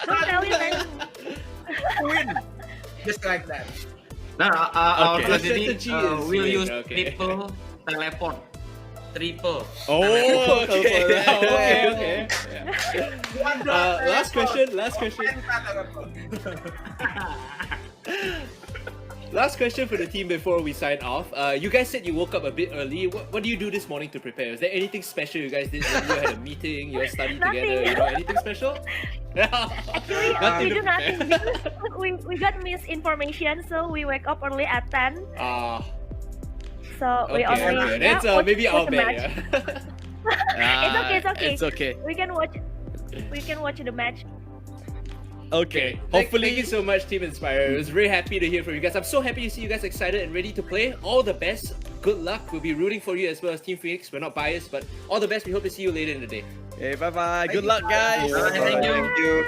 Don't tell him anything. Win. Just like that. Nah, our Okay. strategy The strategy is we'll win, use okay. triple teleport. Triple. Oh, okay. Okay. One Last question. Last question for the team before we sign off. You guys said you woke up a bit early. What do you do this morning to prepare? Is there anything special you guys did? You had a meeting, you all studied together, you know, anything special? Actually, we do nothing because we got misinformation, so we wake up early at 10. So we okay, only okay. That's maybe watch our the bad. match. Yeah. It's okay. It's okay. We can watch the match. Okay. Hopefully, thank you so much, Team Inspire. I was very happy to hear from you guys. I'm so happy to see you guys excited and ready to play. All the best. Good luck. We'll be rooting for you as well as Team Phoenix. We're not biased, but all the best. We hope to see you later in the day. Hey, bye-bye. Good luck, guys. Thank you.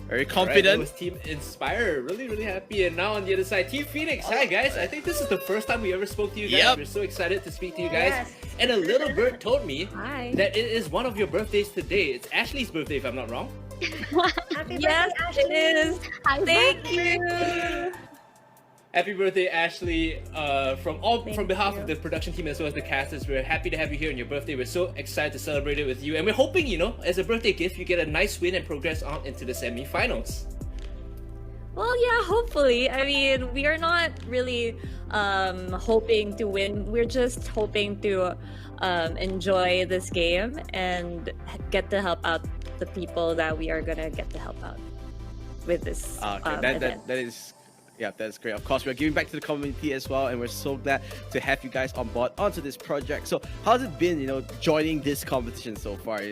Very Alright, that confident. was Team Inspire. Really, really happy. And now on the other side, Team Phoenix. Hi, guys. I think this is the first time we ever spoke to you guys. Yep. We're so excited to speak to you guys. Yes. And a little bird told me Hi. that it is one of your birthdays today. It's Ashley's birthday, if I'm not wrong. Happy Yes, birthday, it is. Thank you. Happy birthday, Ashley! From behalf you. of the production team as well as the casters, we're happy to have you here on your birthday. We're so excited to celebrate it with you, and we're hoping, you know, as a birthday gift, you get a nice win and progress on into the semi-finals. Well, yeah, hopefully. I mean, we are not really hoping to win. We're just hoping to enjoy this game and get to help out the people that we are gonna get to help out with this event. That is. Yeah, that's great. Of course, we're giving back to the community as well, and we're so glad to have you guys on board onto this project. So, how's it been, you know, joining this competition so far?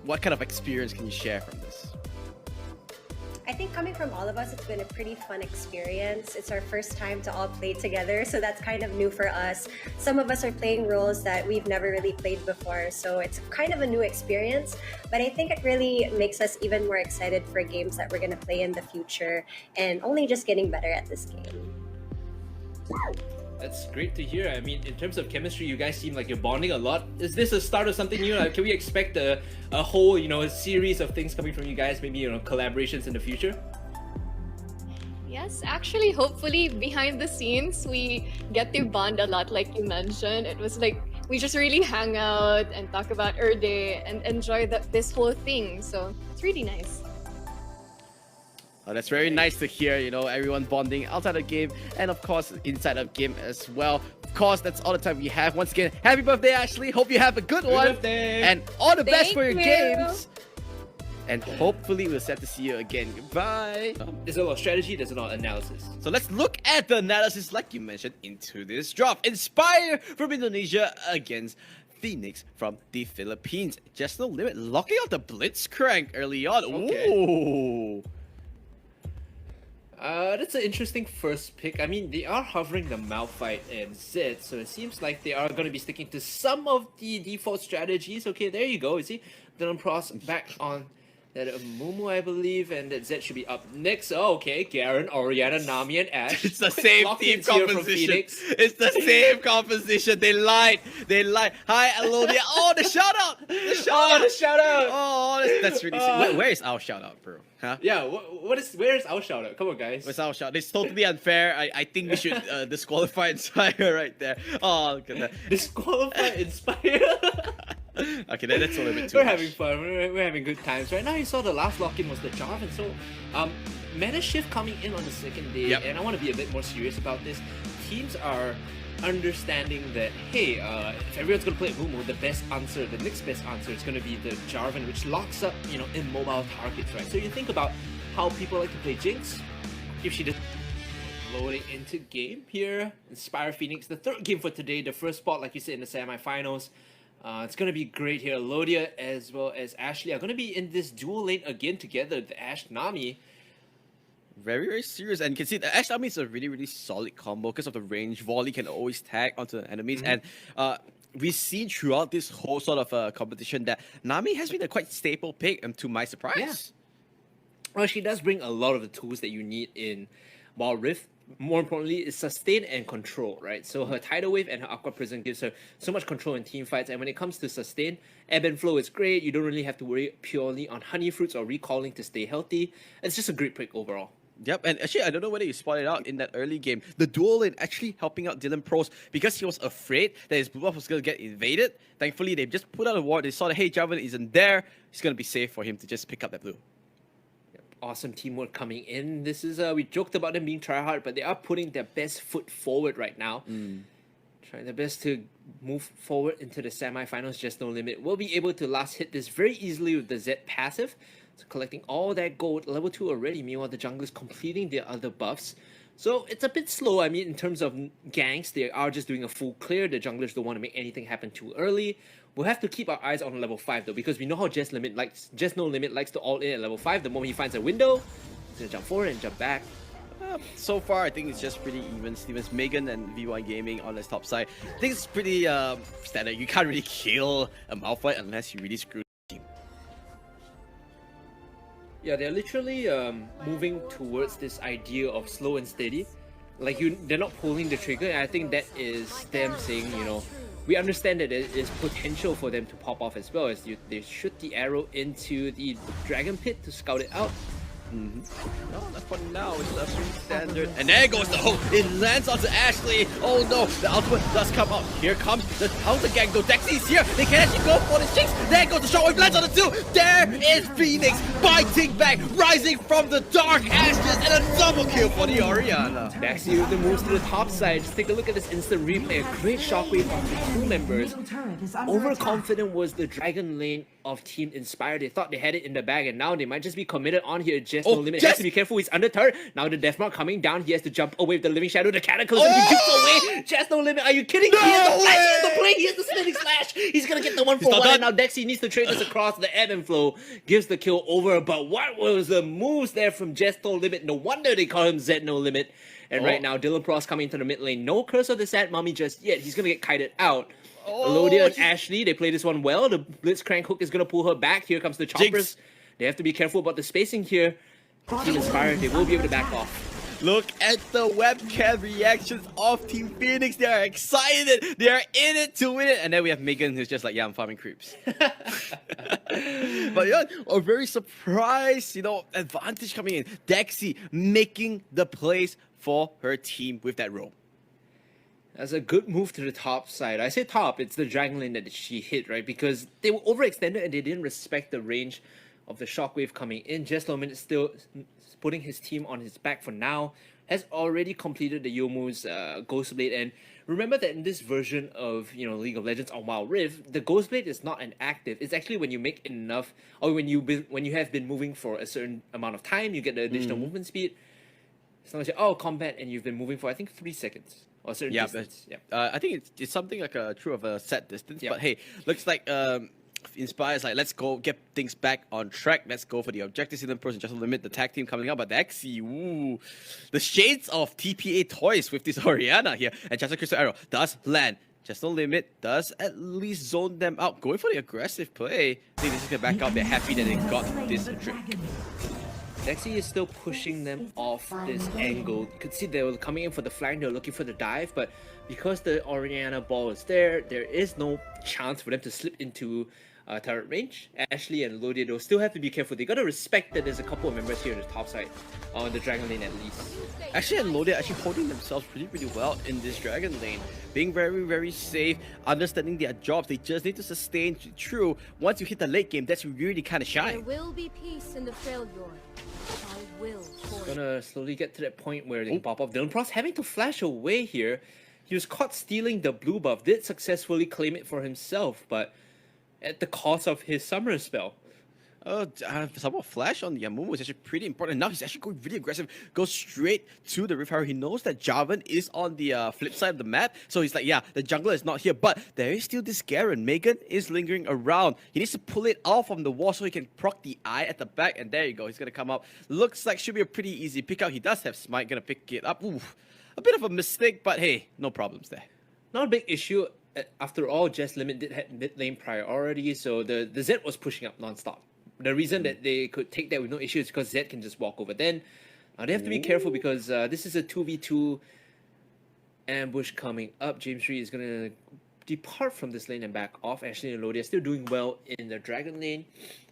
What kind of experience can you share from this? I think coming from all of us, it's been a pretty fun experience. It's our first time to all play together, so that's kind of new for us. Some of us are playing roles that we've never really played before, so it's kind of a new experience. But I think it really makes us even more excited for games that we're going to play in the future and only just getting better at this game. That's great to hear. I mean, in terms of chemistry, you guys seem like you're bonding a lot. Is this a start of something new? Can we expect a whole, you know, a series of things coming from you guys? Maybe, you know, collaborations in the future? Yes, actually, hopefully behind the scenes, we get to bond a lot like you mentioned. It was like, we just really hang out and talk about our day and enjoy this whole thing. So it's really nice. Oh, that's very nice to hear, you know, everyone bonding outside the game and, of course, inside the game as well. Of course, that's all the time we have. Once again, happy birthday, Ashley. Hope you have a good one. Birthday. And all the best Thank for your you. games. And hopefully we'll set to see you again. Goodbye. There's a lot of strategy, there's a lot of analysis. So let's look at the analysis, like you mentioned, into this draft. Inspire from Indonesia against Phoenix from the Philippines. Just no limit, locking out the Blitzcrank early on. Okay. Ooh. That's an interesting first pick. I mean, they are hovering the Malphite and Zed, so it seems like they are going to be sticking to some of the default strategies. Okay, there you go. You see, Dylan Pross back on that Mumu, I believe, and that Zed should be up next. Oh, okay, Garen, Oriana, Nami, and Ash. It's the Quick same lock-ins team here from composition. Phoenix. It's the same composition. They lied. Hi, ALODIA. Oh, the shout out. The shout Oh, out. the shout out! Oh, that's really sick. Where is our shout out, bro? Huh? Yeah, where's our shout out? Come on, guys. Where's our shout? It's totally unfair. I think we should disqualify Inspire right there. Oh, look at that. Disqualify Inspire. Okay, that's a little bit too We're much. having fun. We're having good times. Right now, you saw the last lock-in was the Jarvan. So, meta shift coming in on the second day, Yep. and I want to be a bit more serious about this. Teams are understanding that, hey, if everyone's gonna play Mumu, the next best answer is gonna be the Jarvan, which locks up, you know, immobile targets, right? So you think about how people like to play Jinx. If she just loading into game here, Inspire Phoenix, the third game for today, the first spot, like you said, in the semi-finals. It's going to be great here. ALODIA as well as Ashley are going to be in this dual lane again together, the Ash Nami. Very, very serious. And you can see the Ash Nami is a really, really solid combo because of the range. Volley can always tag onto the enemies. And we've seen throughout this whole sort of competition that Nami has been a quite staple pick, to my surprise. Yeah. Well, she does bring a lot of the tools that you need in Wildrift. more importantly, is sustain and control, right? So her Tidal Wave and her Aqua Prison gives her so much control in team fights. And when it comes to sustain, Ebb and Flow is great. You don't really have to worry purely on Honey Fruits or recalling to stay healthy. It's just a great pick overall. Yep, and actually, I don't know whether you spotted out in that early game, the dual lane actually helping out Dylan Pros because he was afraid that his blue buff was going to get invaded. Thankfully, they just put out a ward. They saw that, hey, Jarvan isn't there. It's going to be safe for him to just pick up that blue. Awesome teamwork coming in. This is, we joked about them being tryhard, but they are putting their best foot forward right now. Trying their best to move forward into the semifinals, just no limit. We'll be able to last hit this very easily with the Z passive. So collecting all that gold, level 2 already. Meanwhile, the junglers completing their other buffs. So it's a bit slow. I mean, in terms of ganks, they are just doing a full clear. The junglers don't want to make anything happen too early. We'll have to keep our eyes on level 5 though, because we know how Just No Limit likes to all in at level 5. The moment he finds a window, he's gonna jump forward and jump back. So far, I think it's just pretty even. Stevens, Megan, and V1 Gaming on the top side. I think it's pretty standard. You can't really kill a Malphite unless you really screw the team. Yeah, they're literally moving towards this idea of slow and steady. Like they're not pulling the trigger, and I think that is them saying, you know, we understand that there is potential for them to pop off as well, as they shoot the arrow into the Dragon Pit to scout it out. No, not for now. It's a pretty standard. And there goes the hook. It lands onto Ashley. Oh no, the ultimate does come out. Here comes the counter gang though. Dexy's here. They can actually go for the Jinx. There goes the shockwave. Lands on the 2. There is Phoenix biting back, rising from the dark ashes, and a double kill for the Orianna. Dexy with the moves to the top side. Just take a look at this instant replay. A great shockwave of the 2 members. Overconfident was the Dragon lane of Team Inspire. They thought they had it in the bag, and now they might just be committed on here. Just No Limit has to be careful. He's under turret. Now the Death Mark coming down. He has to jump away with the Living Shadow. The Cataclysm. He jumps away. Just No Limit. Are you kidding me? He has the flash. He has the blink. He has the spinning slash. He's gonna get the 1-for-1. And now Dexy needs to trade this across. The Ebb and Flow gives the kill over. But what was the moves there from Just No Limit? No wonder they call him Z No Limit. And right now, Dylan Pross coming into the mid lane. No Curse of the Sad Mummy just yet. He's gonna get kited out. ALODIA and Ashley, they play this one well. The Blitzcrank hook is going to pull her back. Here comes the choppers. Jinx. They have to be careful about the spacing here. Team Inspire, they will be able to back off. Look at the webcam reactions of Team Phoenix. They are excited. They are in it to win it. And then we have Megan who's just like, yeah, I'm farming creeps. But yeah, a very surprise, advantage coming in. Dexy making the plays for her team with that roam. That's a good move to the top side. I say top, it's the Dragon lane that she hit, right? Because they were overextended and they didn't respect the range of the shockwave coming in. Just No Limit still putting his team on his back for now. Has already completed the Youmuu's Ghostblade. And remember that in this version of League of Legends on Wild Rift, the Ghostblade is not an active. It's actually when you make enough, or when you have been moving for a certain amount of time, you get the additional movement speed. It's not like, combat, and you've been moving for I think 3 seconds. Or a certain distance. I think it's something like true of a set distance. But hey, looks like Inspire's like, let's go get things back on track. Let's go for the objectives in the person. Just limit the tag team coming up. But Dexy, the shades of TPA toys with this Orianna here. And just a Crystal Arrow does land. Just No Limit does at least zone them out. Going for the aggressive play. I think this is gonna back out. They're happy that they got this trick. Dexy is still pushing them off this angle. You could see they were coming in for the flank, they were looking for the dive, but because the Orianna ball is there is no chance for them to slip into turret range. Ashley and ALODIA, they'll still have to be careful. They gotta respect that there's a couple of members here on the top side, on the Dragon lane at least. Ashley and ALODIA actually holding themselves pretty well in this Dragon lane. Being very safe, understanding their jobs. They just need to sustain through. Once you hit the late game, that's really kind of shine. There will be peace in the failure. I will. Gonna slowly get to that point where they can pop off. Dylan Pross having to flash away here. He was caught stealing the blue buff. Did successfully claim it for himself, but at the cost of his summer spell. Some flash on Yamumu is actually pretty important. Now he's actually going really aggressive. Goes straight to the Rift Harrow. He knows that Jarvan is on the flip side of the map. So he's like, yeah, the jungler is not here. But there is still this Garen. Megan is lingering around. He needs to pull it off from the wall so he can proc the eye at the back. And there you go. He's going to come up. Looks like should be a pretty easy pick out. He does have Smite. Going to pick it up. Oof. A bit of a mistake, but hey, no problems there. Not a big issue. After all, Just Limit did have mid lane priority. So the Z was pushing up non-stop. The reason that they could take that with no issue is because Zed can just walk over. Then Now they have to be careful because this is a 2v2 ambush coming up. James Reed is going to depart from this lane and back off. Ashley and ALODIA still doing well in the dragon lane.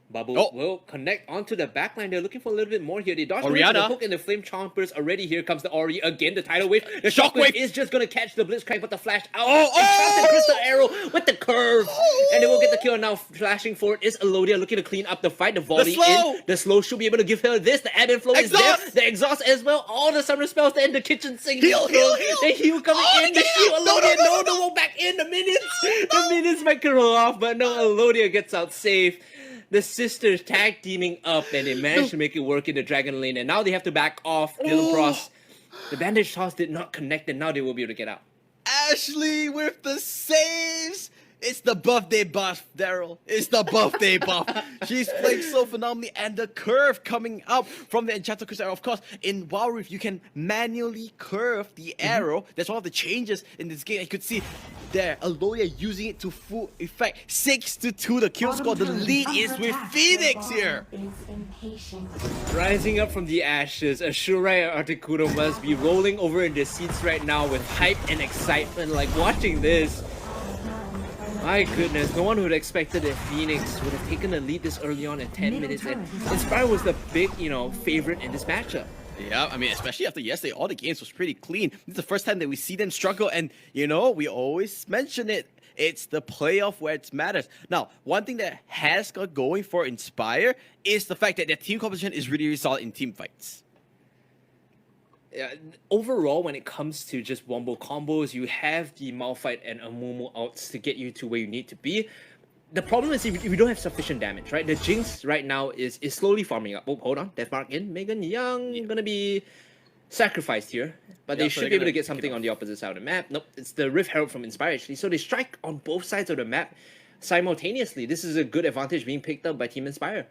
Bubble will connect onto the backline. They're looking for a little bit more here. They dodge away from the hook and the flame chompers. Already here comes the Ori again. The tidal wave. The shockwave is just going to catch the blitzcrank, but the flash out. The crystal arrow with the curve. And they will get the kill. Now flashing forward is ALODIA looking to clean up the fight. The volley in. The slow should be able to give her this. The ebb and flow is there. The exhaust as well. All the summoner spells in the kitchen sink. Heal. The heal coming in. The shield. ALODIA. No, back in. The minions might roll off, but no, ALODIA gets out safe. The sisters tag teaming up and they managed to make it work in the dragon lane, and now they have to back off. Dylan Pross. The bandage toss did not connect, and now they will be able to get out. Ashley with the saves. It's the birthday buff, Daryl. It's the birthday buff. She's playing so phenomenally, and the curve coming up from the Enchanted Crystal Arrow. Of course, in Wildrift, you can manually curve the arrow. That's one of the changes in this game. You could see there, ALODIA using it to full effect. 6-2 the kill score. The lead is with Phoenix here. Rising up from the ashes, Ashura and Articuno must be rolling over in their seats right now with hype and excitement. Like watching this. My goodness, no one would have expected that Phoenix would have taken the lead this early on at 10 minutes, and Inspire was the big, favorite in this matchup. Yeah, I mean, especially after yesterday, all the games was pretty clean. This is the first time that we see them struggle, and we always mention it. It's the playoff where it matters. Now, one thing that has got going for Inspire is the fact that their team composition is really, really solid in team fights. Overall, when it comes to just wombo combos, you have the Malphite and Amumu outs to get you to where you need to be. The problem is if you don't have sufficient damage, right? The Jinx right now is slowly farming up. Oh, hold on. Death Mark in. Megan Young gonna be sacrificed here. But they should be able to get something on the opposite side of the map. Nope, it's the Rift Herald from Inspire actually. So they strike on both sides of the map simultaneously. This is a good advantage being picked up by Team Inspire.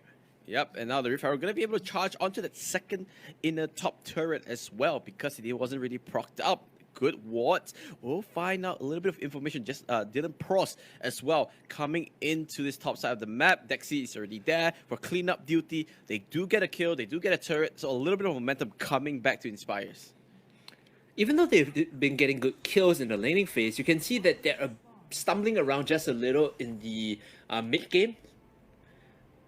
Yep, and now the Rift Herald are going to be able to charge onto that second inner top turret as well because it wasn't really procced up. Good wards. We'll find out a little bit of information. Just Dylan Pross as well coming into this top side of the map. Dexy is already there for cleanup duty. They do get a kill. They do get a turret. So a little bit of momentum coming back to Inspires. Even though they've been getting good kills in the laning phase, you can see that they're stumbling around just a little in the mid game.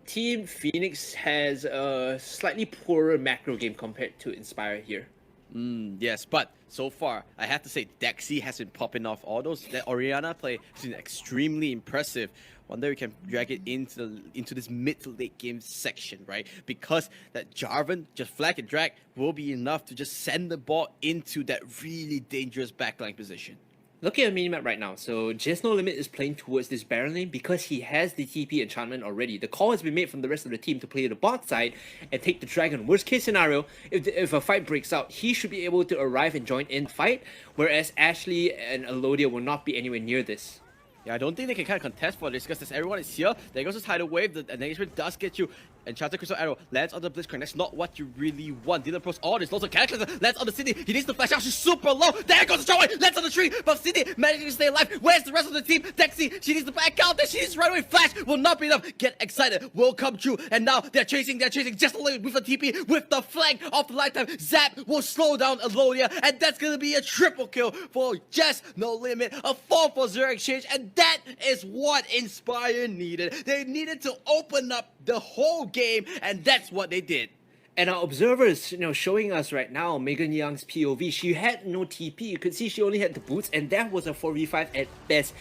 Team Phoenix has a slightly poorer macro game compared to Inspire here. Yes, but so far, I have to say, Dexy has been popping off. All those that Orianna play has been extremely impressive. Wonder we can drag it into this mid to late game section, right? Because that Jarvan, just flag and drag, will be enough to just send the ball into that really dangerous backline position. Looking at minimap right now, so Just No Limit is playing towards this Baron lane because he has the TP enchantment already. The call has been made from the rest of the team to play the bot side and take the dragon. Worst case scenario, if a fight breaks out, he should be able to arrive and join in fight, whereas Ashley and ALODIA will not be anywhere near this. Yeah, I don't think they can kind of contest for this because everyone is here. There goes the tidal wave. The engagement does get you. Enchanted Crystal Arrow lands on the Blitzcrank. That's not what you really want. Dylan Pross, all this lots of Cataclysm lands on the city. He needs to flash out. She's super low. There goes the Shockwave. Lands on the tree. But City managing to stay alive. Where's the rest of the team? Dexy, she needs to back out. There she needs to run away. Flash will not be enough. Get excited. Will come true. And now they're chasing. Just only with the TP. With the flank of the lifetime. Zap will slow down ALODIA. And that's going to be a triple kill for Just No Limit. A 4-for-0 exchange. And that is what Inspire needed. They needed to open up the whole game, and that's what they did. And our observers, showing us right now, Megan Young's POV, she had no TP. You could see she only had the boots, and that was a 4v5 at best.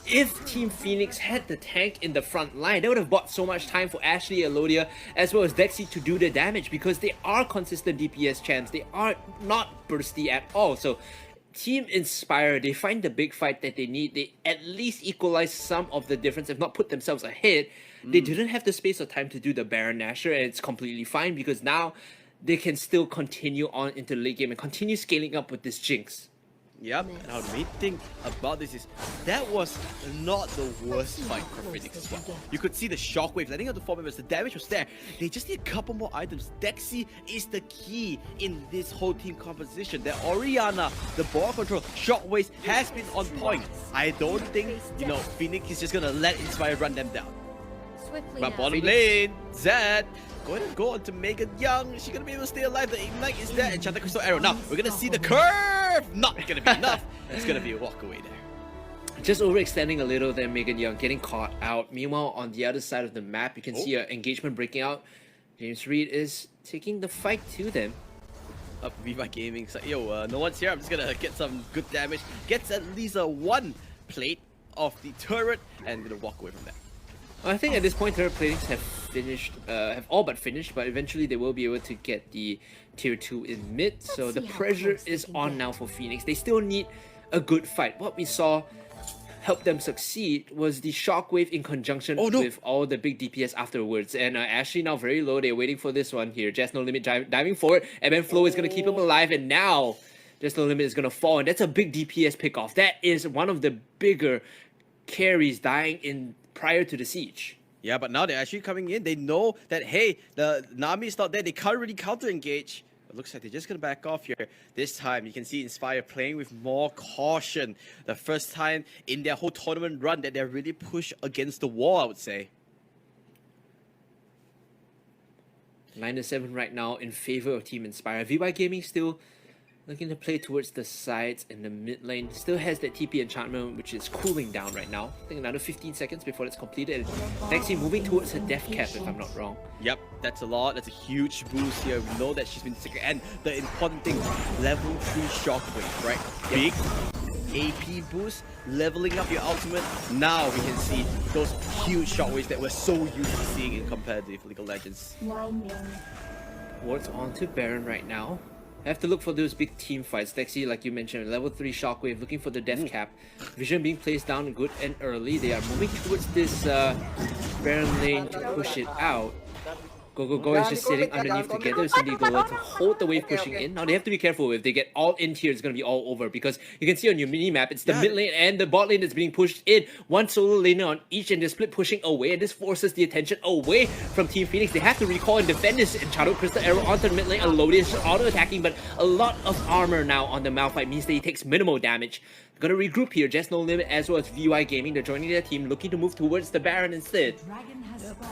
If Team Phoenix had the tank in the front line, they would have bought so much time for Ashley, ALODIA, as well as Dexy to do the damage because they are consistent DPS champs. They are not bursty at all. So Team Inspire, they find the big fight that they need. They at least equalize some of the difference, if not put themselves ahead. They didn't have the space or time to do the Baron Nashor, and it's completely fine because now they can still continue on into the late game and continue scaling up with this Jinx. Yep, and our main thing about this is that was not the worst fight for Phoenix as well. You could see the shockwave letting out the 4 members, the damage was there. They just need a couple more items. Dexy is the key in this whole team composition. That Orianna, the ball control, shockwaves has been on point. I don't think, Phoenix is just gonna let Inspire run them down. swiftly But now. bottom lane, Zed going to go on to Megan Young. Is she going to be able to stay alive? The Ignite is there. Enchanted Crystal Arrow. Now, we're going to see the curve. Not going to be enough. It's going to be a walk away there. Just overextending a little there, Megan Young getting caught out. Meanwhile, on the other side of the map, you can see an engagement breaking out. James Reed is taking the fight to them. Up Viva Gaming. So, yo, no one's here. I'm just going to get some good damage. Gets at least a one plate of the turret and going to walk away from that. I think at this point, turret platings have finished, have all but finished, but eventually they will be able to get the tier 2 in mid. So the pressure is on now for Phoenix. They still need a good fight. What we saw help them succeed was the shockwave in conjunction with all the big DPS afterwards. And Ashley now very low. They're waiting for this one here. Just No Limit diving forward. And then Flo is going to keep him alive. And now Just No Limit is going to fall. And that's a big DPS pickoff. That is one of the bigger carries dying in prior to the siege. Yeah, but now they're actually coming in. They know that, hey, the Nami is not there. They can't really counter-engage. It looks like they're just going to back off here. This time, you can see Inspire playing with more caution. The first time in their whole tournament run that they're really pushed against the wall, I would say. 9-7 right now in favor of Team Inspire. VY Gaming still looking to play towards the sides in the mid lane. Still has that TP enchantment, which is cooling down right now. I think another 15 seconds before it's completed. And Lexi moving towards her death cap, if I'm not wrong. Yep, that's a lot. That's a huge boost here. We know that she's been sick. And the important thing, level 3 shockwave, right? Big AP boost, leveling up your ultimate. Now we can see those huge shockwaves that we're so used to seeing in competitive League of Legends. Wards on to Baron right now. Have to look for those big team fights. Lexi, like you mentioned, level 3 shockwave, looking for the death cap. Vision being placed down good and early. They are moving towards this Baron lane to push it out. Go is just sitting underneath together. Cindy GULLA to hold the wave pushing in. Now they have to be careful. If they get all in here, it's going to be all over, because you can see on your mini map, it's the mid lane and the bot lane that's being pushed in. One solo laner on each, and they're split pushing away, and this forces the attention away from Team Phoenix. They have to recall and defend this Enchanted Crystal Arrow onto the mid lane. ALODIA is auto-attacking, but a lot of armor now on the Malphite means that he takes minimal damage. Gonna regroup here. Just No Limit as well as VY Gaming. They're joining their team, looking to move towards the Baron instead.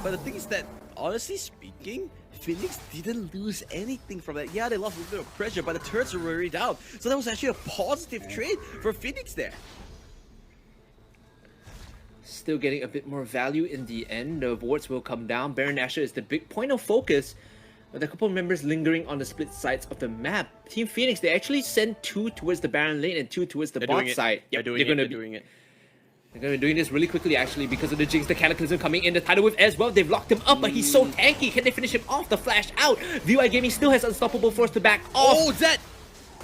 But the thing is that, honestly speaking, Phoenix didn't lose anything from that. Yeah, they lost a little bit of pressure, but the turrets were already down. So that was actually a positive trade for Phoenix there. Still getting a bit more value in the end. The wards will come down. Baron Asher is the big point of focus, with a couple of members lingering on the split sides of the map. Team Phoenix, they actually send 2 towards the Baron lane and 2 towards the bot side. Yep, they're doing it. They're going to be doing this really quickly, actually, because of the Jinx, the Cataclysm coming in, the Tidal Wave as well. They've locked him up, but he's so tanky. Can they finish him off? The flash out. VY Gaming still has Unstoppable Force to back off. Oh, Zed!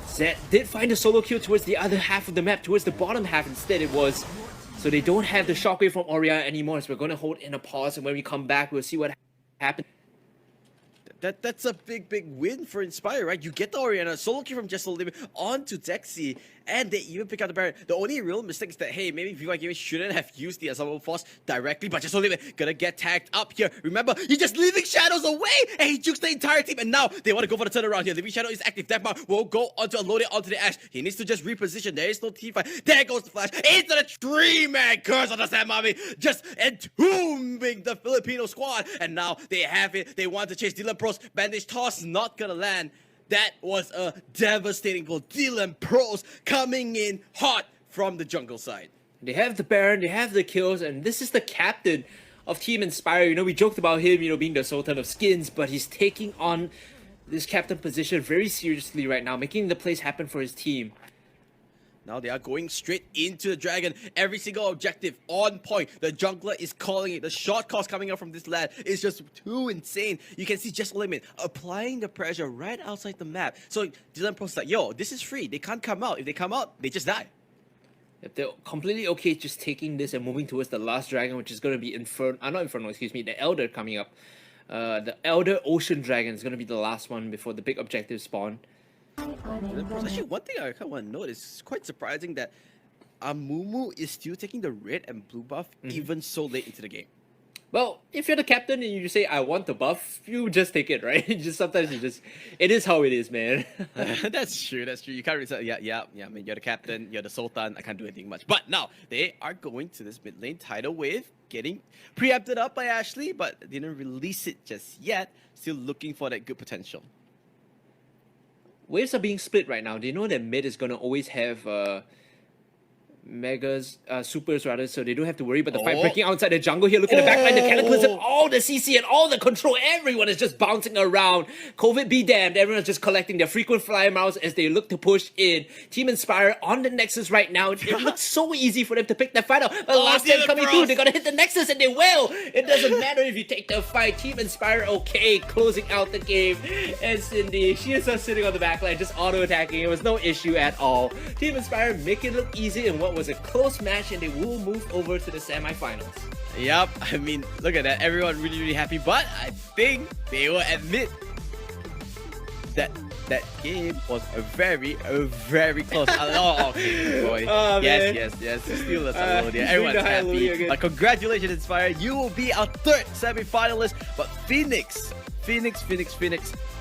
Zed did find a solo kill towards the other half of the map, towards the bottom half instead it was. So they don't have the shockwave from Oriana anymore, so we're going to hold in a pause, and when we come back, we'll see what happens. That's a big win for Inspire, right? You get the Oriana, solo kill from Just No Limit onto Dexy, and they even pick out the Baron. The only real mistake is that, hey, maybe VY Gaming shouldn't have used the Unstoppable Force directly, but Just No Limit gonna get tagged up here. Remember, he's just leaving shadows away, and he jukes the entire team, and now they want to go for the turnaround here. Leaving shadow is active. Deathmark will go onto ALODIA onto the Ash. He needs to just reposition. There is no team fight. There goes the flash into the 3-man curse on the Sam Mami, just entombing the Filipino squad, and now they have it. They want to chase Dylan Pro's bandage toss, not gonna land. That was a devastating goal. Dylan Pros coming in hot from the jungle side. They have the Baron, they have the kills, and this is the captain of Team Inspire. You know, we joked about him, you know, being the Sultan of Skins, but he's taking on this captain position very seriously right now, making the plays happen for his team. Now they are going straight into the dragon. Every single objective on point. The jungler is calling it. The shot cost coming out from this lad is just too insane. You can see Just No Limit applying the pressure right outside the map. So Dylan Pro's like, yo, this is free. They can't come out. If they come out, they just die. If they're completely okay just taking this and moving towards the last dragon, which is going to be the Elder coming up. The Elder Ocean Dragon is going to be the last one before the big objective spawn. Actually, one thing I kind of want to note is quite surprising that Amumu is still taking the red and blue buff even so late into the game. Well, if you're the captain and you say I want the buff, you just take it, right? Sometimes it is how it is, man. That's true. That's true. You can't really yeah. I mean, you're the captain, you're the sultan. I can't do anything much. But now they are going to this mid lane tidal wave, getting preempted up by Ashley, but didn't release it just yet. Still looking for that good potential. Waves are being split right now. They know that mid is gonna always have megas, supers rather, so they don't have to worry about the fight breaking outside the jungle here. Look at the backline, the Cataclysm, all the CC and all the control. Everyone is just bouncing around. COVID be damned. Everyone's just collecting their frequent flyer miles as they look to push in. Team Inspire on the Nexus right now. It looks so easy for them to pick that fight out. But last time coming through, they're gonna hit the Nexus and they will. It doesn't matter if you take the fight. Team Inspire, okay, closing out the game. And Cindy, she is just sitting on the backline, just auto-attacking. It was no issue at all. Team Inspire make it look easy in what was a close match, and they will move over to the semi-finals. Yep, I mean, look at that. Everyone really happy, but I think they will admit that that game was a very close. Oh, okay, boy. Oh, yes. Still a ALODIA. Everyone's happy. But congratulations, Inspire. You will be our third semi-finalist. But Phoenix